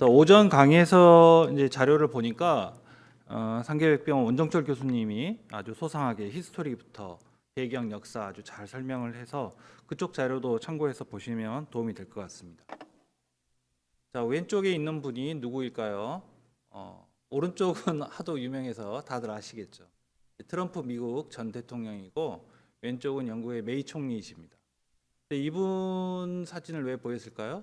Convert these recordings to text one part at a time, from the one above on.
그래서 오전 강의에서 이제 자료를 보니까 상계백병원 원정철 교수님이 아주 소상하게 히스토리부터 배경 역사 아주 잘 설명을 해서 그쪽 자료도 참고해서 보시면 도움이 될 것 같습니다. 자, 왼쪽에 있는 분이 누구일까요? 오른쪽은 하도 유명해서 다들 아시겠죠. 트럼프 미국 전 대통령이고 왼쪽은 영국의 메이 총리이십니다. 이분 사진을 왜 보였을까요?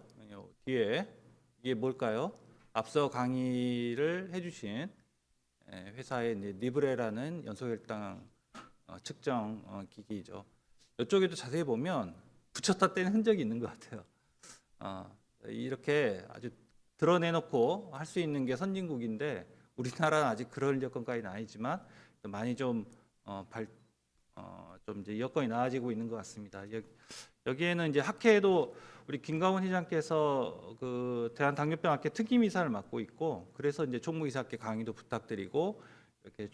뒤에 이게 뭘까요? 앞서 강의를 해주신 회사의 리브레라는 연소혈당 측정 기기죠. 이쪽에도 자세히 보면 붙였다 뗀 흔적이 있는 것 같아요. 이렇게 아주 드러내놓고 할 수 있는 게 선진국인데 우리나라는 아직 그럴 여건까지는 아니지만 많이 좀 이제 여건이 나아지고 있는 것 같습니다. 여기에는 이제 학회에도 우리 김가훈 회장께서 그 대한당뇨병학회 특임이사를 맡고 있고 그래서 이제 총무이사께 강의도 부탁드리고 이렇게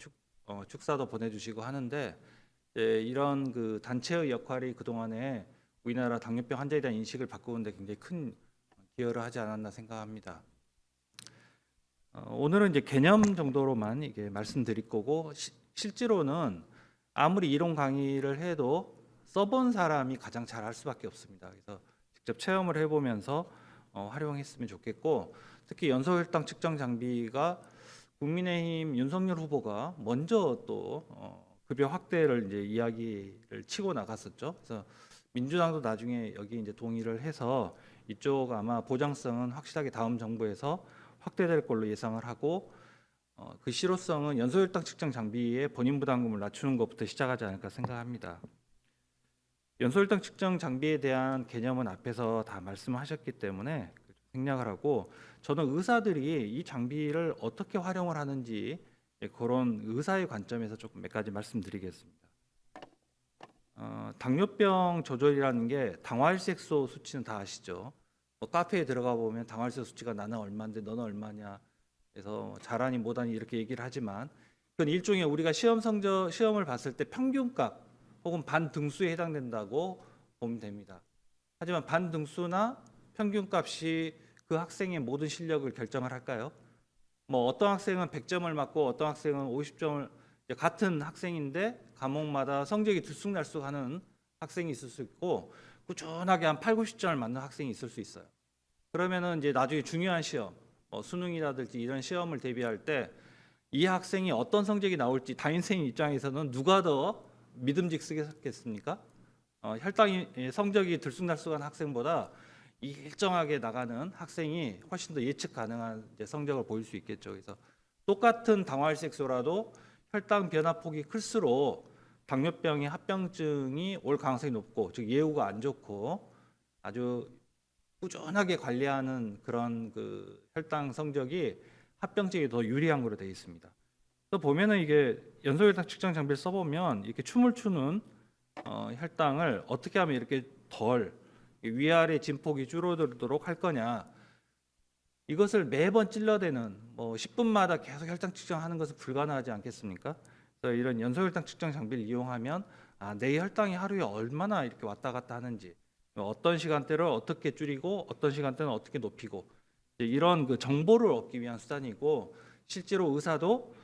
축사도 보내주시고 하는데 이런 그 단체의 역할이 그 동안에 우리나라 당뇨병 환자에 대한 인식을 바꾸는데 굉장히 큰 기여를 하지 않았나 생각합니다. 오늘은 이제 개념 정도로만 이게 말씀드릴 거고 실제로는 아무리 이론 강의를 해도 써본 사람이 가장 잘 할 수밖에 없습니다. 그래서 직접 체험을 해보면서 활용했으면 좋겠고 특히 연소혈당 측정 장비가 국민의힘 윤석열 후보가 먼저 또 급여 확대를 이제 이야기를 치고 나갔었죠. 그래서 민주당도 나중에 여기 이제 동의를 해서 이쪽 아마 보장성은 확실하게 다음 정부에서 확대될 걸로 예상을 하고 그 실효성은 연소혈당 측정 장비의 본인 부담금을 낮추는 것부터 시작하지 않을까 생각합니다. 연소혈당 측정 장비에 대한 개념은 앞에서 다 말씀하셨기 때문에 생략을 하고 저는 의사들이 이 장비를 어떻게 활용을 하는지 그런 의사의 관점에서 조금 몇 가지 말씀드리겠습니다. 당뇨병 조절이라는 게 당화혈색소 수치는 다 아시죠? 카페에 들어가 보면 당화혈색소 수치가 나는 얼마인데 너는 얼마냐 그래서 잘하니 못하니 이렇게 얘기를 하지만 그건 일종의 우리가 시험을 봤을 때 평균값 혹은 반등수에 해당된다고 보면 됩니다. 하지만 반등수나 평균값이 그 학생의 모든 실력을 결정을 할까요? 어떤 학생은 100점을 맞고 어떤 학생은 50점을 같은 학생인데 과목마다 성적이 들쑥날쑥하는 학생이 있을 수 있고 꾸준하게 한 8, 90점을 맞는 학생이 있을 수 있어요. 그러면은 이제 나중에 중요한 시험, 수능이라든지 이런 시험을 대비할 때 이 학생이 어떤 성적이 나올지 담임선생님 입장에서는 누가 더 믿음직스럽겠습니까? 혈당이 성적이 들쑥날쑥한 학생보다 일정하게 나가는 학생이 훨씬 더 예측 가능한 성적을 보일 수 있겠죠. 그래서 똑같은 당화혈색소라도 혈당 변화폭이 클수록 당뇨병의 합병증이 올 가능성이 높고 즉 예후가 안 좋고 아주 꾸준하게 관리하는 그런 그 혈당 성적이 합병증에 더 유리한 거로 되어 있습니다. 또 보면은 이게 연소혈당 측정 장비를 써보면 이렇게 춤을 추는 혈당을 어떻게 하면 이렇게 덜 위아래 진폭이 줄어들도록 할 거냐 이것을 매번 찔러대는 10분마다 계속 혈당 측정하는 것은 불가능하지 않겠습니까? 그래서 이런 연소혈당 측정 장비를 이용하면 내 혈당이 하루에 얼마나 이렇게 왔다 갔다 하는지 어떤 시간대를 어떻게 줄이고 어떤 시간대는 어떻게 높이고 이런 그 정보를 얻기 위한 수단이고 실제로 의사도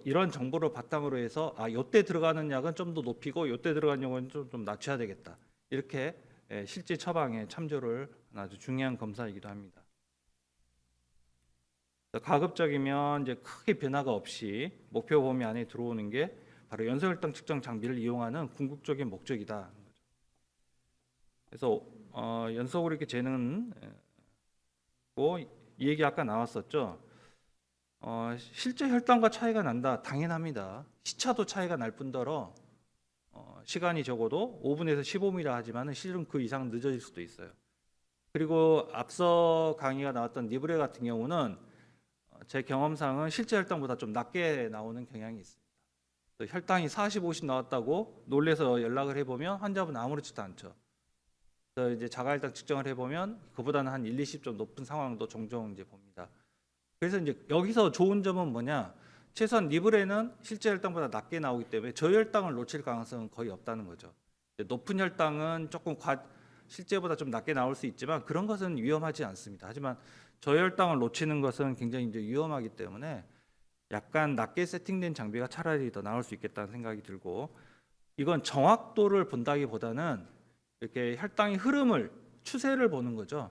이런 정보를 바탕으로 해서 이때 들어가는 약은 좀 더 높이고 이때 들어가는 약은 좀 낮춰야 되겠다 이렇게 실제 처방에 참조를 아주 중요한 검사이기도 합니다. 가급적이면 이제 크게 변화가 없이 목표 범위 안에 들어오는 게 바로 연소혈당 측정 장비를 이용하는 궁극적인 목적이다. 그래서 연속으로 이렇게 재는 이 얘기 아까 나왔었죠. 실제 혈당과 차이가 난다. 당연합니다. 시차도 차이가 날 뿐더러 시간이 적어도 5분에서 15분이라 하지만 실은 그 이상 늦어질 수도 있어요. 그리고 앞서 강의가 나왔던 리브레 같은 경우는 제 경험상은 실제 혈당보다 좀 낮게 나오는 경향이 있습니다. 혈당이 40, 50 나왔다고 놀래서 연락을 해보면 환자분 아무렇지도 않죠. 그래서 이제 자가혈당 측정을 해보면 그보다는 한 1, 20점 높은 상황도 종종 이제 봅니다. 그래서 이제 여기서 좋은 점은 뭐냐? 최소한 리브레는 실제 혈당보다 낮게 나오기 때문에 저혈당을 놓칠 가능성은 거의 없다는 거죠. 높은 혈당은 조금 실제보다 좀 낮게 나올 수 있지만 그런 것은 위험하지 않습니다. 하지만 저혈당을 놓치는 것은 굉장히 이제 위험하기 때문에 약간 낮게 세팅된 장비가 차라리 더 나을 수 있겠다는 생각이 들고, 이건 정확도를 본다기보다는 이렇게 혈당의 흐름을, 추세를 보는 거죠.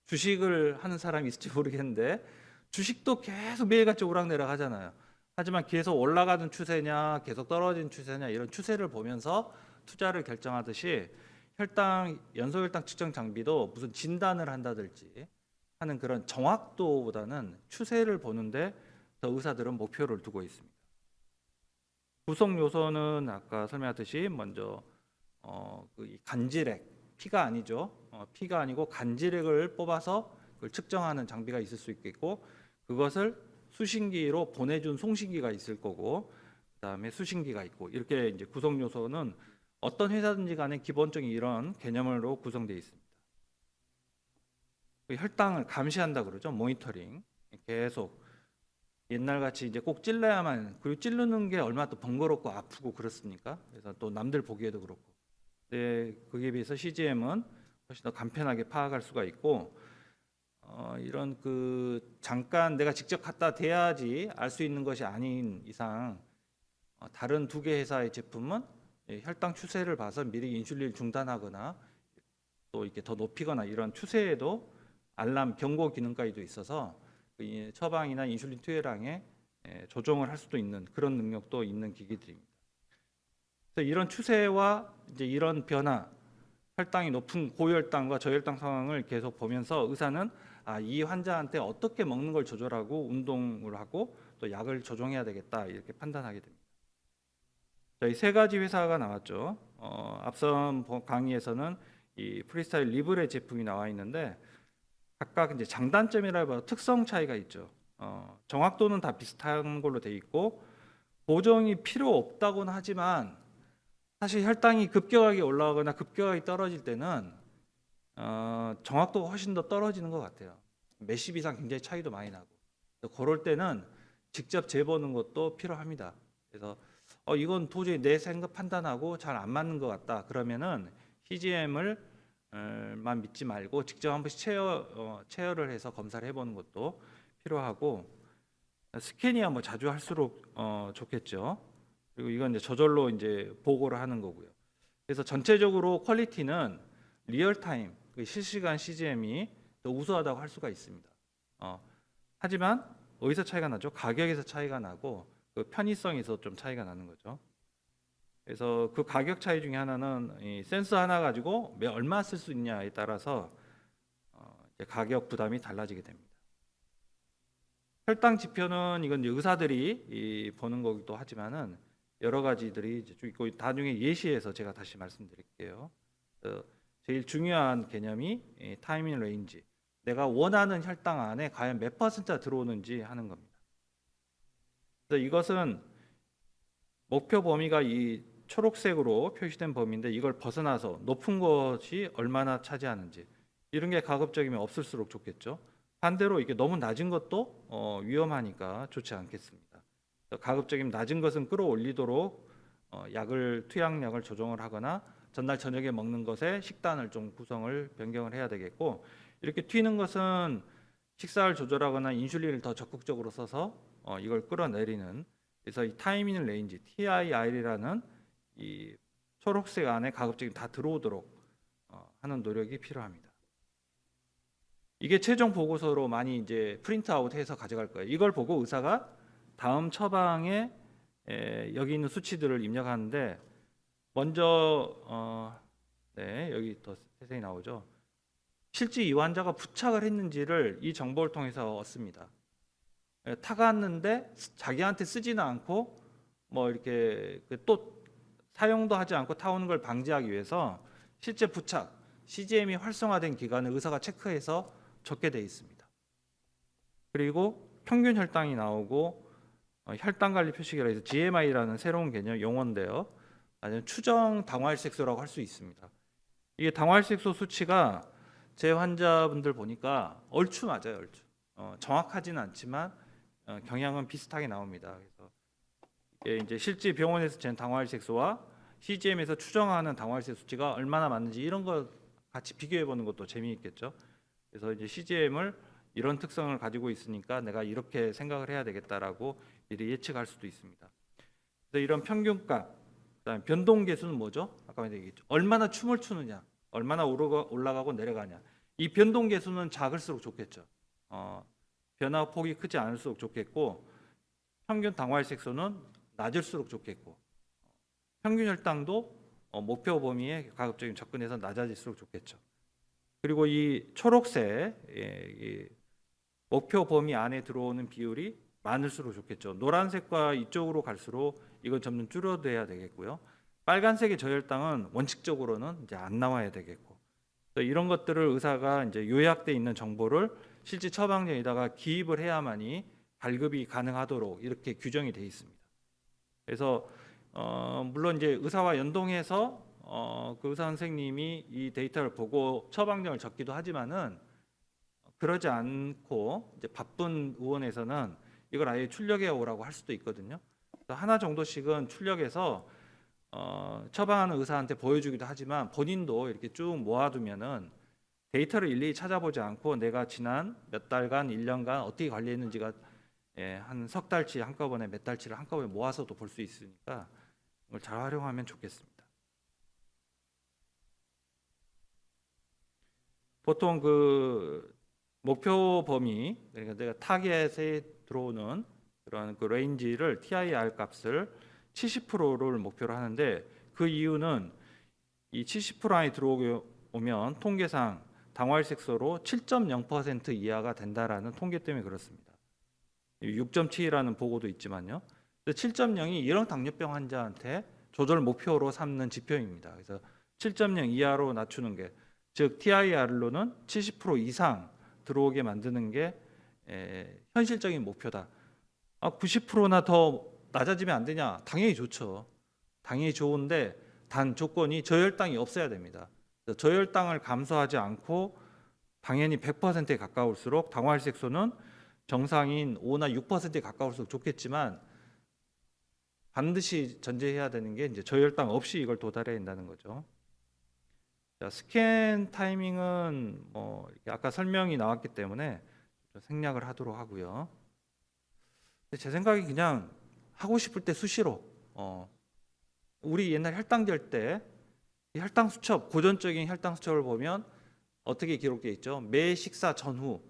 주식을 하는 사람이 있을지 모르겠는데 주식도 계속 매일같이 오락내락 하잖아요. 하지만 계속 올라가는 추세냐 계속 떨어지는 추세냐 이런 추세를 보면서 투자를 결정하듯이 연소혈당 측정 장비도 무슨 진단을 한다든지 하는 그런 정확도보다는 추세를 보는데 더 의사들은 목표를 두고 있습니다. 구성 요소는 아까 설명했듯이 먼저 그 간질액, 피가 아니죠. 피가 아니고 간질액을 뽑아서 그걸 측정하는 장비가 있을 수 있겠고, 그것을 수신기로 보내준 송신기가 있을 거고, 그다음에 수신기가 있고, 이렇게 이제 구성 요소는 어떤 회사든지 간에 기본적인 이런 개념으로 구성되어 있습니다. 혈당을 감시한다 그러죠. 모니터링. 계속 옛날같이 이제 꼭 찔러야만, 그리고 찌르는 게 얼마나 또 번거롭고 아프고 그렇습니까? 그래서 또 남들 보기에도 그렇고. 네, 거기에 비해서 CGM은 훨씬 더 간편하게 파악할 수가 있고, 이런 그 잠깐 내가 직접 갖다 대야지 알 수 있는 것이 아닌 이상, 다른 두 개 회사의 제품은 혈당 추세를 봐서 미리 인슐린을 중단하거나 또 이렇게 더 높이거나 이런 추세에도 알람 경고 기능까지도 있어서 처방이나 인슐린 투여량에 조정을 할 수도 있는 그런 능력도 있는 기기들입니다. 그래서 이런 추세와 이제 이런 변화, 혈당이 높은 고혈당과 저혈당 상황을 계속 보면서 의사는 이 환자한테 어떻게 먹는 걸 조절하고 운동을 하고 또 약을 조정해야 되겠다 이렇게 판단하게 됩니다. 저희 세 가지 회사가 나왔죠. 앞선 강의에서는 이 프리스타일 리브레 제품이 나와 있는데 각각 이제 장단점이라고 특성 차이가 있죠. 정확도는 다 비슷한 걸로 돼 있고 보정이 필요 없다고는 하지만 사실 혈당이 급격하게 올라가거나 급격하게 떨어질 때는 정확도가 훨씬 더 떨어지는 것 같아요. 몇십 이상 굉장히 차이도 많이 나고, 그럴 때는 직접 재보는 것도 필요합니다. 그래서 이건 도저히 내 생각 판단하고 잘 안 맞는 것 같다. 그러면은 CGM을 만 믿지 말고 직접 한 번씩 체열을 해서 검사를 해보는 것도 필요하고, 스캔이야 뭐 자주 할수록 좋겠죠. 그리고 이건 이제 저절로 이제 보고를 하는 거고요. 그래서 전체적으로 퀄리티는 리얼타임, 실시간 CGM이 더 우수하다고 할 수가 있습니다. 하지만 어디서 차이가 나죠? 가격에서 차이가 나고 그 편의성에서 좀 차이가 나는 거죠. 그래서 그 가격 차이 중에 하나는 이 센서 하나 가지고 얼마 쓸 수 있냐에 따라서 이제 가격 부담이 달라지게 됩니다. 혈당 지표는 이건 이제 의사들이 보는 거기도 하지만은 여러 가지들이 이제 있고, 나중에 예시에서 제가 다시 말씀드릴게요. 제일 중요한 개념이 타이밍 레인지, 내가 원하는 혈당 안에 과연 몇 퍼센트가 들어오는지 하는 겁니다. 그래서 이것은 목표 범위가 이 초록색으로 표시된 범위인데 이걸 벗어나서 높은 것이 얼마나 차지하는지, 이런 게 가급적이면 없을수록 좋겠죠. 반대로 이게 너무 낮은 것도 위험하니까 좋지 않겠습니다. 가급적이면 낮은 것은 끌어올리도록 투약량을 조정을 하거나 전날 저녁에 먹는 것에 식단을 좀 구성을 변경을 해야 되겠고, 이렇게 튀는 것은 식사를 조절하거나 인슐린을 더 적극적으로 써서 이걸 끌어내리는, 그래서 이 타이밍 레인지 TIR이라는 이 초록색 안에 가급적이면 다 들어오도록 하는 노력이 필요합니다. 이게 최종 보고서로 많이 이제 프린트아웃해서 가져갈 거예요. 이걸 보고 의사가 다음 처방에 여기 있는 수치들을 입력하는데, 먼저 여기 더 세세히 나오죠. 실제 이 환자가 부착을 했는지를 이 정보를 통해서 얻습니다. 타갔는데 자기한테 쓰지는 않고 뭐 이렇게 또 사용도 하지 않고 타오는 걸 방지하기 위해서 실제 부착 CGM이 활성화된 기간을 의사가 체크해서 적게 돼 있습니다. 그리고 평균 혈당이 나오고 혈당 관리 표시기라 해서 GMI라는 새로운 개념 용어인데요. 아니면 추정 당화혈색소라고 할 수 있습니다. 이게 당화혈색소 수치가 제 환자분들 보니까 얼추 맞아요, 얼추. 정확하지는 않지만 경향은 비슷하게 나옵니다. 그래서 이게 이제 실제 병원에서 잰 당화혈색소와 CGM에서 추정하는 당화혈색 수치가 얼마나 맞는지 이런 거 같이 비교해 보는 것도 재미있겠죠. 그래서 이제 CGM을 이런 특성을 가지고 있으니까 내가 이렇게 생각을 해야 되겠다라고 미리 예측할 수도 있습니다. 그래서 이런 평균값, 그다음에 변동계수는 뭐죠? 아까 얘기했죠. 얼마나 춤을 추느냐, 얼마나 올라가고 내려가냐. 이 변동계수는 작을수록 좋겠죠. 변화 폭이 크지 않을수록 좋겠고, 평균 당화혈색소는 낮을수록 좋겠고, 평균 혈당도 목표 범위에 가급적이면 접근해서 낮아질수록 좋겠죠. 그리고 이 초록색 이 목표 범위 안에 들어오는 비율이 많을수록 좋겠죠. 노란색과 이쪽으로 갈수록 이건 점점 줄어들어야 되겠고요. 빨간색의 저혈당은 원칙적으로는 이제 안 나와야 되겠고, 이런 것들을 의사가 이제 요약돼 있는 정보를 실제 처방전에다가 기입을 해야만이 발급이 가능하도록 이렇게 규정이 돼 있습니다. 그래서 물론 이제 의사와 연동해서 그 의사 선생님이 이 데이터를 보고 처방전을 적기도 하지만은 그러지 않고 이제 바쁜 의원에서는 이걸 아예 출력해 오라고 할 수도 있거든요. 그래서 하나 정도씩은 출력해서 처방하는 의사한테 보여주기도 하지만 본인도 이렇게 쭉 모아두면은 데이터를 일일이 찾아보지 않고 내가 지난 몇 달간, 1년간 어떻게 관리했는지가 한 석 달치 한꺼번에 몇 달치를 한꺼번에 모아서도 볼 수 있으니까 이걸 잘 활용하면 좋겠습니다. 보통 그 목표 범위, 그러니까 내가 타겟에 들어오는 그런 그 레인지를 TIR 값을 70%를 목표로 하는데, 그 이유는 이 70% 안에 들어오면 통계상 당화혈색소로 7.0% 이하가 된다라는 통계 때문에 그렇습니다. 6.7이라는 보고도 있지만요. 7.0이 1형 당뇨병 환자한테 조절 목표로 삼는 지표입니다. 그래서 7.0 이하로 낮추는 게, 즉 TIR로는 70% 이상 들어오게 만드는 게 현실적인 목표다. 90%나 더 낮아지면 안 되냐? 당연히 좋죠. 당연히 좋은데 단 조건이 저혈당이 없어야 됩니다. 저혈당을 감소하지 않고 당연히 100%에 가까울수록 당화혈색소는 정상인 5나 6%에 가까울수록 좋겠지만, 반드시 전제해야 되는 게 이제 저혈당 없이 이걸 도달해야 된다는 거죠. 자, 스캔 타이밍은 아까 설명이 나왔기 때문에 생략을 하도록 하고요. 제 생각이 그냥 하고 싶을 때 수시로, 우리 옛날 혈당 잴 때 혈당 수첩, 고전적인 혈당 수첩을 보면 어떻게 기록되어 있죠? 매 식사 전후,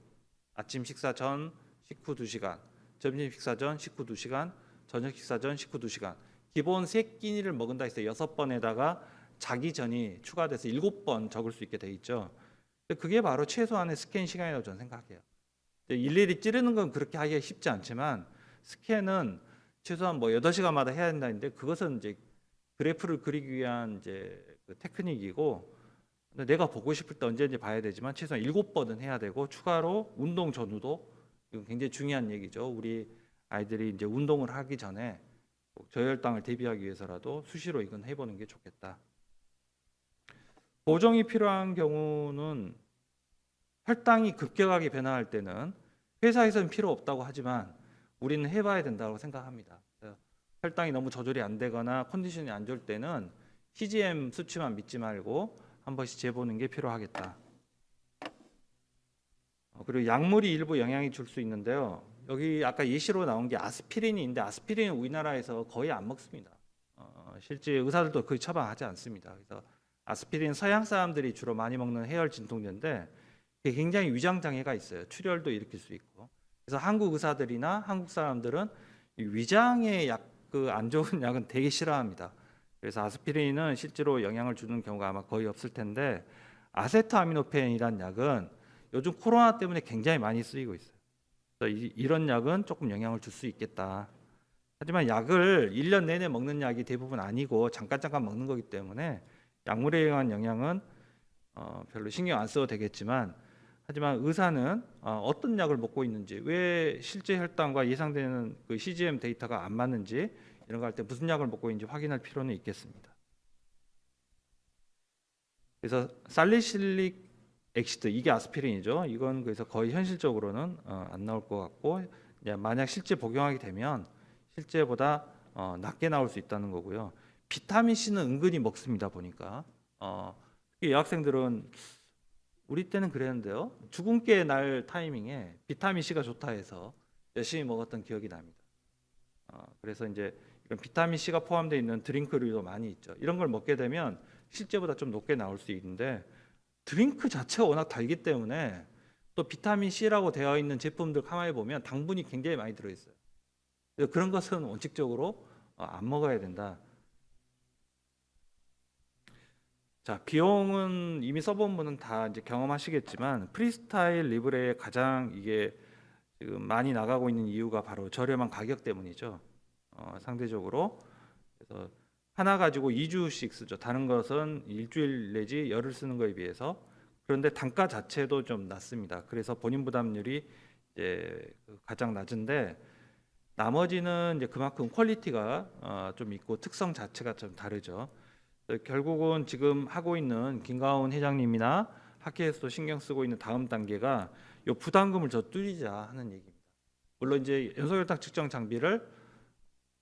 아침 식사 전 식후 2시간, 점심 식사 전 식후 2시간, 저녁 식사 전 식후 2시간. 기본 3끼니를 먹은다 해서 6번에다가 자기 전이 추가돼서 7번 적을 수 있게 돼 있죠. 그게 바로 최소한의 스캔 시간이라고 저는 생각해요. 일일이 찌르는 건 그렇게 하기가 쉽지 않지만, 스캔은 최소한 8시간마다 해야 된다는데, 그것은 이제 그래프를 그리기 위한 이제 그 테크닉이고, 내가 보고 싶을 때 언제든지 봐야 되지만 최소한 7번은 해야 되고, 추가로 운동 전후도, 이건 굉장히 중요한 얘기죠. 우리 아이들이 이제 운동을 하기 전에 저혈당을 대비하기 위해서라도 수시로 이건 해보는 게 좋겠다. 보정이 필요한 경우는, 혈당이 급격하게 변화할 때는 회사에서는 필요 없다고 하지만 우리는 해봐야 된다고 생각합니다. 혈당이 너무 조절이 안 되거나 컨디션이 안 좋을 때는 CGM 수치만 믿지 말고 한 번씩 재보는 게 필요하겠다. 그리고 약물이 일부 영향이 줄 수 있는데요. 여기 아까 예시로 나온 게 아스피린이 있는데, 아스피린은 우리나라에서 거의 안 먹습니다. 실제 의사들도 거의 처방하지 않습니다. 그래서 아스피린 서양 사람들이 주로 많이 먹는 해열 진통제인데, 이게 굉장히 위장 장애가 있어요. 출혈도 일으킬 수 있고. 그래서 한국 의사들이나 한국 사람들은 위장에 그 안 좋은 약은 되게 싫어합니다. 그래서 아스피린은 실제로 영향을 주는 경우가 아마 거의 없을 텐데, 아세트아미노펜이라는 약은 요즘 코로나 때문에 굉장히 많이 쓰이고 있어요. 그래서 이런 약은 조금 영향을 줄 수 있겠다. 하지만 약을 1년 내내 먹는 약이 대부분 아니고 잠깐 먹는 거기 때문에 약물에 의한 영향은 별로 신경 안 써도 되겠지만, 하지만 의사는 어떤 약을 먹고 있는지, 왜 실제 혈당과 예상되는 그 CGM 데이터가 안 맞는지, 이런 거 할 때 무슨 약을 먹고 있는지 확인할 필요는 있겠습니다. 그래서 살리실릭 엑시드, 이게 아스피린이죠. 이건 그래서 거의 현실적으로는 안 나올 것 같고, 만약 실제 복용하게 되면 실제보다 낮게 나올 수 있다는 거고요. 비타민 C는 은근히 먹습니다. 보니까 여학생들은 우리 때는 그랬는데요. 주근깨 날 타이밍에 비타민 C가 좋다 해서 열심히 먹었던 기억이 납니다. 그래서 이제 이런 비타민 C가 포함되어 있는 드링크류도 많이 있죠. 이런 걸 먹게 되면 실제보다 좀 높게 나올 수 있는데 드링크 자체가 워낙 달기 때문에 또 비타민 C라고 되어 있는 제품들 가만히 보면 당분이 굉장히 많이 들어있어요. 그래서 그런 것은 원칙적으로 안 먹어야 된다. 자, 비용은 이미 써본 분은 다 이제 경험하시겠지만 프리스타일 리브레의 가장 이게 지금 많이 나가고 있는 이유가 바로 저렴한 가격 때문이죠. 상대적으로 그래서 하나 가지고 2주씩 쓰죠. 다른 것은 일주일 내지 열흘 쓰는 거에 비해서. 그런데 단가 자체도 좀 낮습니다. 그래서 본인 부담률이 이제 가장 낮은데 나머지는 이제 그만큼 퀄리티가 좀 있고 특성 자체가 좀 다르죠. 결국은 지금 하고 있는 김가온 회장님이나 학회에서도 신경 쓰고 있는 다음 단계가 요 부담금을 저 줄이자 하는 얘기입니다. 물론 이제 연소혈당 측정 장비를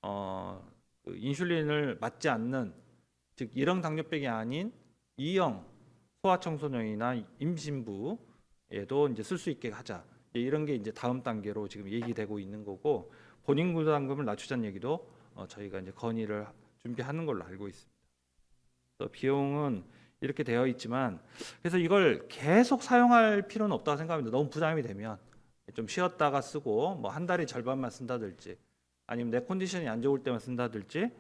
그 인슐린을 맞지 않는 즉 1형 당뇨병이 아닌 2형 소아청소년이나 임신부에도 이제 쓸 수 있게 하자. 이런 게 이제 다음 단계로 지금 얘기되고 있는 거고 본인 부담금을 낮추자는 얘기도 저희가 이제 건의를 준비하는 걸로 알고 있습니다. 비용은 이렇게 되어 있지만 그래서 이걸 계속 사용할 필요는 없다고 생각합니다. 너무 부담이 되면 좀 쉬었다가 쓰고 뭐 한 달에 절반만 쓴다든지 아니면 내 컨디션이 안 좋을 때만 쓴다든지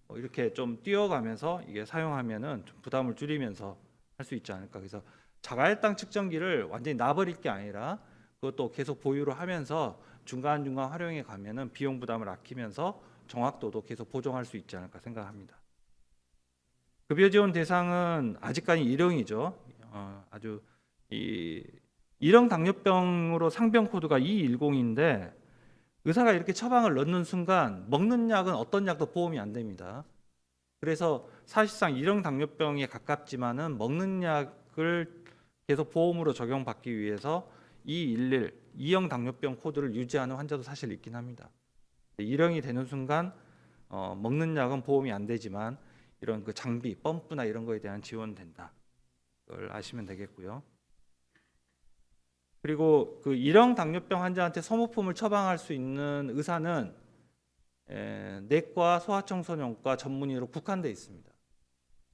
뭐 이렇게 좀 뛰어가면서 이게 사용하면은 좀 부담을 줄이면서 할 수 있지 않을까. 그래서 자가혈당 측정기를 완전히 놔버릴 게 아니라 그것도 계속 보유를 하면서 중간중간 활용해 가면은 비용 부담을 아끼면서 정확도도 계속 보정할 수 있지 않을까 생각합니다. 급여 지원 대상은 아직까지 1형이죠. 아주 이 1형 당뇨병으로 상병 코드가 210인데 의사가 이렇게 처방을 넣는 순간 먹는 약은 어떤 약도 보험이 안 됩니다. 그래서 사실상 1형 당뇨병에 가깝지만은 먹는 약을 계속 보험으로 적용받기 위해서 211 2형 당뇨병 코드를 유지하는 환자도 사실 있긴 합니다. 1형이 되는 순간 먹는 약은 보험이 안 되지만 이런 그 장비, 펌프나 이런 거에 대한 지원된다. 그걸 아시면 되겠고요. 그리고 그 1형 당뇨병 환자한테 소모품을 처방할 수 있는 의사는 내과, 소아청소년과 전문의로 국한돼 있습니다.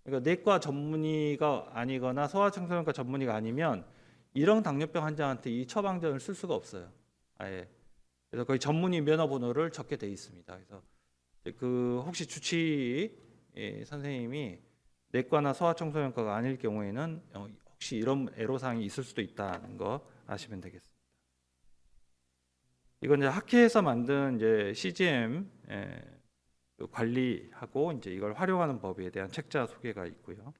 그러니까 내과 전문의가 아니거나 소아청소년과 전문의가 아니면 1형 당뇨병 환자한테 이 처방전을 쓸 수가 없어요. 아예. 그래서 거의 전문의 면허번호를 적게 돼 있습니다. 그래서 그 혹시 주치 선생님이 내과나 소아청소년과가 아닐 경우에는 혹시 이런 애로사항이 있을 수도 있다는 거 아시면 되겠습니다. 이건 이제 학회에서 만든 이제 CGM 관리하고 이제 이걸 활용하는 법에 대한 책자 소개가 있고요.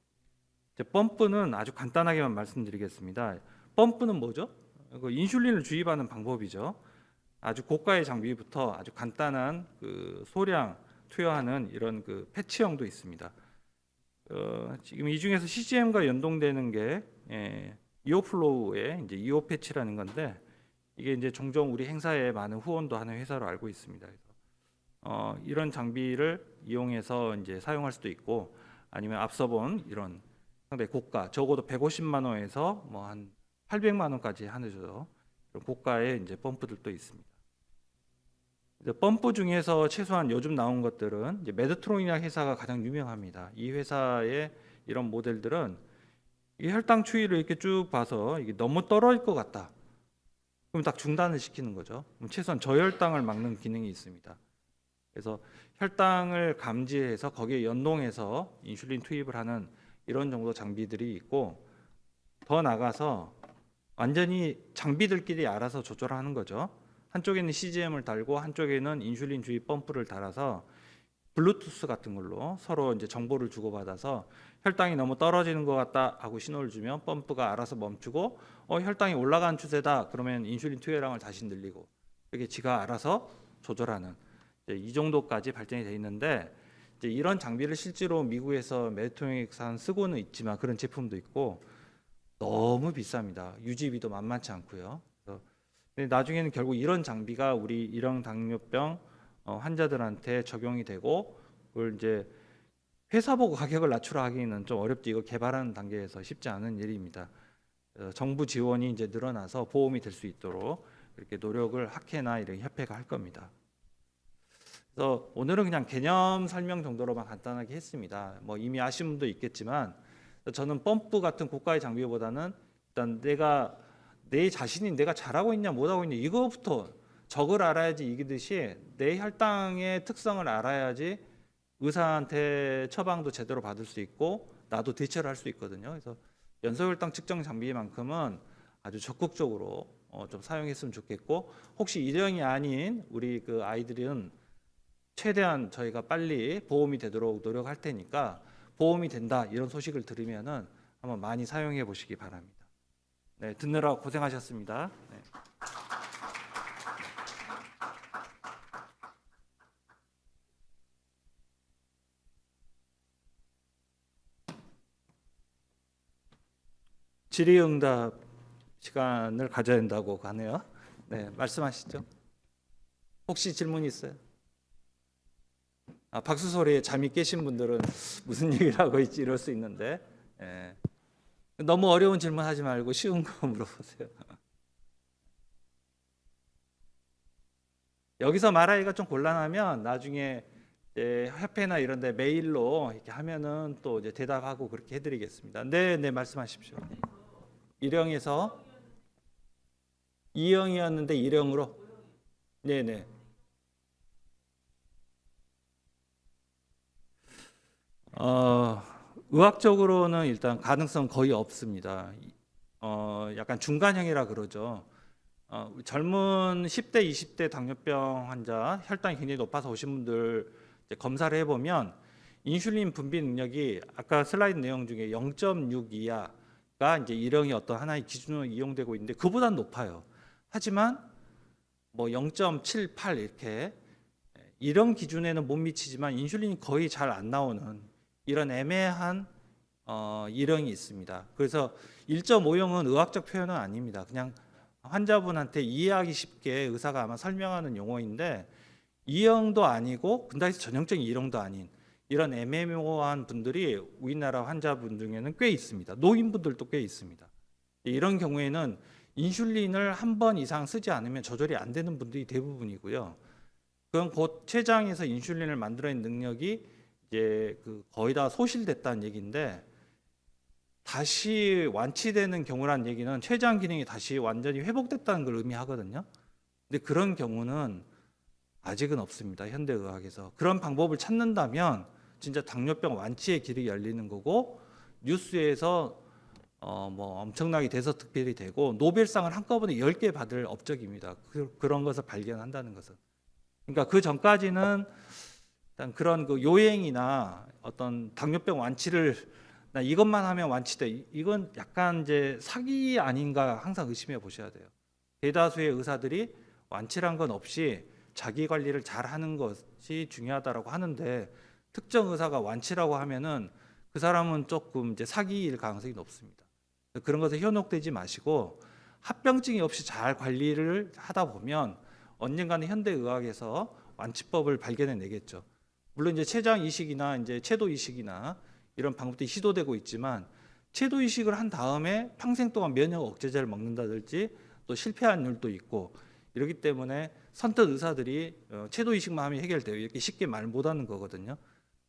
이제 펌프는 아주 간단하게만 말씀드리겠습니다. 펌프는 뭐죠? 인슐린을 주입하는 방법이죠. 아주 고가의 장비부터 아주 간단한 그 소량 투여하는 이런 그 패치형도 있습니다. 지금 이 중에서 CGM과 연동되는 게 이오플로우의 이제 이오 패치라는 건데 이게 이제 종종 우리 행사에 많은 후원도 하는 회사로 알고 있습니다. 그래서 이런 장비를 이용해서 이제 사용할 수도 있고 아니면 앞서 본 이런 상당히 고가 적어도 150만 원에서 뭐 한 800만 원까지 하는 고가의 이제 펌프들도 있습니다. 펌프 중에서 최소한 요즘 나온 것들은 이제 메드트론이라는 회사가 가장 유명합니다. 이 회사의 이런 모델들은 이 혈당 추이를 이렇게 쭉 봐서 이게 너무 떨어질 것 같다. 그럼 딱 중단을 시키는 거죠. 그럼 최소한 저혈당을 막는 기능이 있습니다. 그래서 혈당을 감지해서 거기에 연동해서 인슐린 투입을 하는 이런 정도 장비들이 있고 더 나가서 완전히 장비들끼리 알아서 조절하는 거죠. 한쪽에는 CGM을 달고 한쪽에는 인슐린 주입 펌프를 달아서 블루투스 같은 걸로 서로 이제 정보를 주고받아서 혈당이 너무 떨어지는 것 같다 하고 신호를 주면 펌프가 알아서 멈추고 혈당이 올라가는 추세다 그러면 인슐린 투여량을 다시 늘리고 이렇게 지가 알아서 조절하는 이 정도까지 발전이 돼 있는데 이제 이런 장비를 실제로 미국에서 메디트로닉사 쓰고는 있지만 그런 제품도 있고 너무 비쌉니다. 유지비도 만만치 않고요. 근데 나중에는 결국 이런 장비가 우리 1형 당뇨병 환자들한테 적용이 되고 그걸 이제 회사 보고 가격을 낮추라 하기는 좀 어렵지. 이거 개발하는 단계에서 쉽지 않은 일입니다. 정부 지원이 이제 늘어나서 보험이 될 수 있도록 이렇게 노력을 학회나 이런 협회가 할 겁니다. 그래서 오늘은 그냥 개념 설명 정도로만 간단하게 했습니다. 뭐 이미 아신 분도 있겠지만 저는 펌프 같은 고가의 장비보다는 일단 내 자신이 내가 잘하고 있냐 못하고 있냐 이거부터 적을 알아야지 이기듯이 내 혈당의 특성을 알아야지 의사한테 처방도 제대로 받을 수 있고 나도 대처를 할 수 있거든요. 그래서 연소혈당 측정 장비만큼은 아주 적극적으로 좀 사용했으면 좋겠고, 혹시 일형이 아닌 우리 그 아이들은 최대한 저희가 빨리 보험이 되도록 노력할 테니까 보험이 된다 이런 소식을 들으면은 한번 많이 사용해 보시기 바랍니다. 네, 듣느라 고생하셨습니다. 네. 질의응답 시간을 가져야 된다고 하네요. 네, 말씀하시죠. 혹시 질문 있어요? 박수 소리에 잠이 깨신 분들은 무슨 얘기를 하고 있지 이럴 수 있는데, 예. 너무 어려운 질문 하지 말고 쉬운 거 물어보세요. 여기서 말하기가 좀 곤란하면 나중에 협회나 이런 데 메일로 이렇게 하면은 또 이제 대답하고 그렇게 해드리겠습니다. 네, 네, 말씀하십시오. 일형에서 2형이었는데 1형으로? 네, 네. 의학적으로는 일단 가능성 거의 없습니다. 약간 중간형이라 그러죠. 젊은 10대, 20대 당뇨병 환자 혈당이 굉장히 높아서 오신 분들 이제 검사를 해보면 인슐린 분비 능력이 아까 슬라이드 내용 중에 0.6 이하가 이제 일형의 어떤 하나의 기준으로 이용되고 있는데 그보다 높아요. 하지만 뭐 0.78 이렇게 이런 기준에는 못 미치지만 인슐린이 거의 잘 안 나오는 이런 애매한 일형이 있습니다. 그래서 1.5형은 의학적 표현은 아닙니다. 그냥 환자분한테 이해하기 쉽게 의사가 아마 설명하는 용어인데 2형도 아니고 근다해서 전형적인 1형도 아닌 이런 애매모호한 분들이 우리나라 환자분 중에는 꽤 있습니다. 노인분들도 꽤 있습니다. 이런 경우에는 인슐린을 한 번 이상 쓰지 않으면 조절이 안 되는 분들이 대부분이고요. 그건 곧 췌장에서 인슐린을 만들어낸 능력이 이제 거의 다 소실됐다는 얘기인데, 다시 완치되는 경우란 얘기는 췌장 기능이 다시 완전히 회복됐다는 걸 의미하거든요. 근데 그런 경우는 아직은 없습니다. 현대의학에서. 그런 방법을 찾는다면 진짜 당뇨병 완치의 길이 열리는 거고, 뉴스에서 뭐 엄청나게 대서특필이 되고 노벨상을 한꺼번에 10개 받을 업적입니다. 그런 것을 발견한다는 것은. 그러니까 그 전까지는 일단 그런 그 요행이나 어떤 당뇨병 완치를 나 이것만 하면 완치돼. 이건 약간 이제 사기 아닌가 항상 의심해 보셔야 돼요. 대다수의 의사들이 완치란 건 없이 자기 관리를 잘 하는 것이 중요하다라고 하는데, 특정 의사가 완치라고 하면은 그 사람은 조금 이제 사기일 가능성이 높습니다. 그런 것에 현혹되지 마시고 합병증이 없이 잘 관리를 하다 보면 언젠가는 현대의학에서 완치법을 발견해 내겠죠. 물론 이제 췌장 이식이나 이제 채도 이식이나 이런 방법들이 시도되고 있지만, 채도 이식을 한 다음에 평생 동안 면역 억제제를 먹는다든지 또 실패한 일도 있고 이렇기 때문에 선뜻 의사들이 채도 이식만 하면 해결돼요 이렇게 쉽게 말 못하는 거거든요.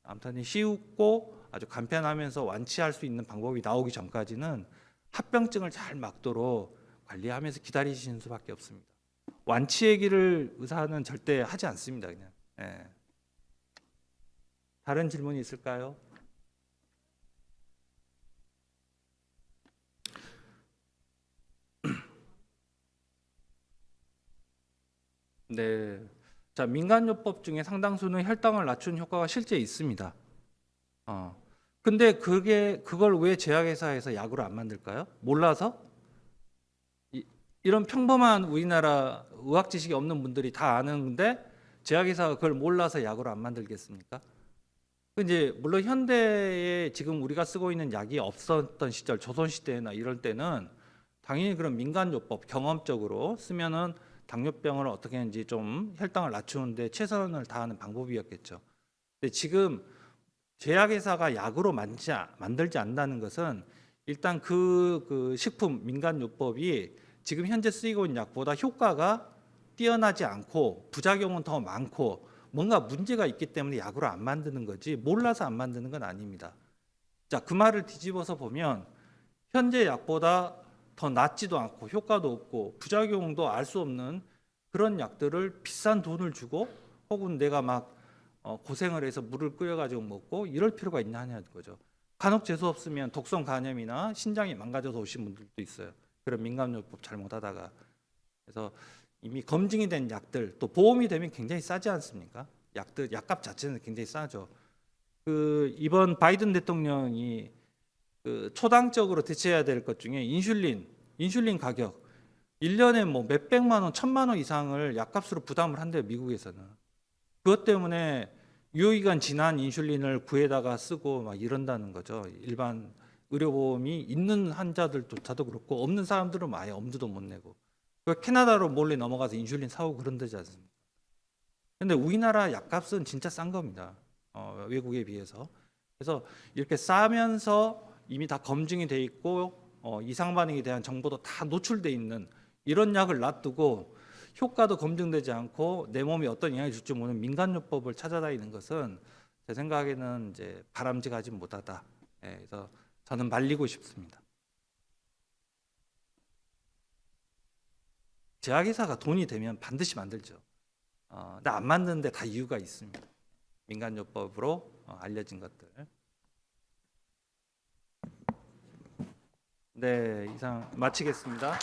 아무튼 쉽고 아주 간편하면서 완치할 수 있는 방법이 나오기 전까지는 합병증을 잘 막도록 관리하면서 기다리시는 수밖에 없습니다. 완치의 길을 의사는 절대 하지 않습니다. 그냥. 예. 다른 질문이 있을까요? 네. 자, 민간요법 중에 상당수는 혈당을 낮추는 효과가 실제 있습니다. 근데 그걸 왜 제약회사에서 약으로 안 만들까요? 몰라서? 이런 평범한 우리나라 의학 지식이 없는 분들이 다 아는데 제약회사가 그걸 몰라서 약으로 안 만들겠습니까? 이제 물론 현대에 지금 우리가 쓰고 있는 약이 없었던 시절, 조선시대나 이럴 때는 당연히 그런 민간요법 경험적으로 쓰면은 당뇨병을 어떻게 하는지 좀 혈당을 낮추는데 최선을 다하는 방법이었겠죠. 근데 지금 제약회사가 약으로 만들지 않는다는 것은 일단 그 식품 민간요법이 지금 현재 쓰이고 있는 약보다 효과가 뛰어나지 않고 부작용은 더 많고 뭔가 문제가 있기 때문에 약으로 안 만드는 거지 몰라서 안 만드는 건 아닙니다. 자, 그 말을 뒤집어서 보면 현재 약보다 더 낫지도 않고 효과도 없고 부작용도 알 수 없는 그런 약들을 비싼 돈을 주고 혹은 내가 막 고생을 해서 물을 끓여가지고 먹고 이럴 필요가 있냐 하냐는 거죠. 간혹 재수 없으면 독성 간염이나 신장이 망가져서 오신 분들도 있어요. 그런 민간요법 잘못하다가. 그래서 이미 검증이 된 약들 또 보험이 되면 굉장히 싸지 않습니까? 약들 약값 자체는 굉장히 싸죠. 그 이번 바이든 대통령이 그 초당적으로 대처해야 될 것 중에 인슐린 가격 1년에 뭐 몇백만 원, 천만 원 이상을 약값으로 부담을 한대요, 미국에서는. 그것 때문에 유효기간 지난 인슐린을 구해다가 쓰고 막 이런다는 거죠. 일반 의료보험이 있는 환자들조차도 그렇고 없는 사람들은 아예 엄두도 못 내고. 그 캐나다로 몰래 넘어가서 인슐린 사오고 그런 데지 않습니까? 근데 우리나라 약값은 진짜 싼 겁니다. 외국에 비해서. 그래서 이렇게 싸면서 이미 다 검증이 돼 있고 이상 반응에 대한 정보도 다 노출돼 있는 이런 약을 놔두고 효과도 검증되지 않고 내 몸에 어떤 영향을 줄지 모르는 민간요법을 찾아다니는 것은 제 생각에는 이제 바람직하지 못하다. 예, 그래서 저는 말리고 싶습니다. 제약회사가 돈이 되면 반드시 만들죠. 근데 안 만드는데 다 이유가 있습니다. 민간요법으로 알려진 것들. 네, 이상 마치겠습니다.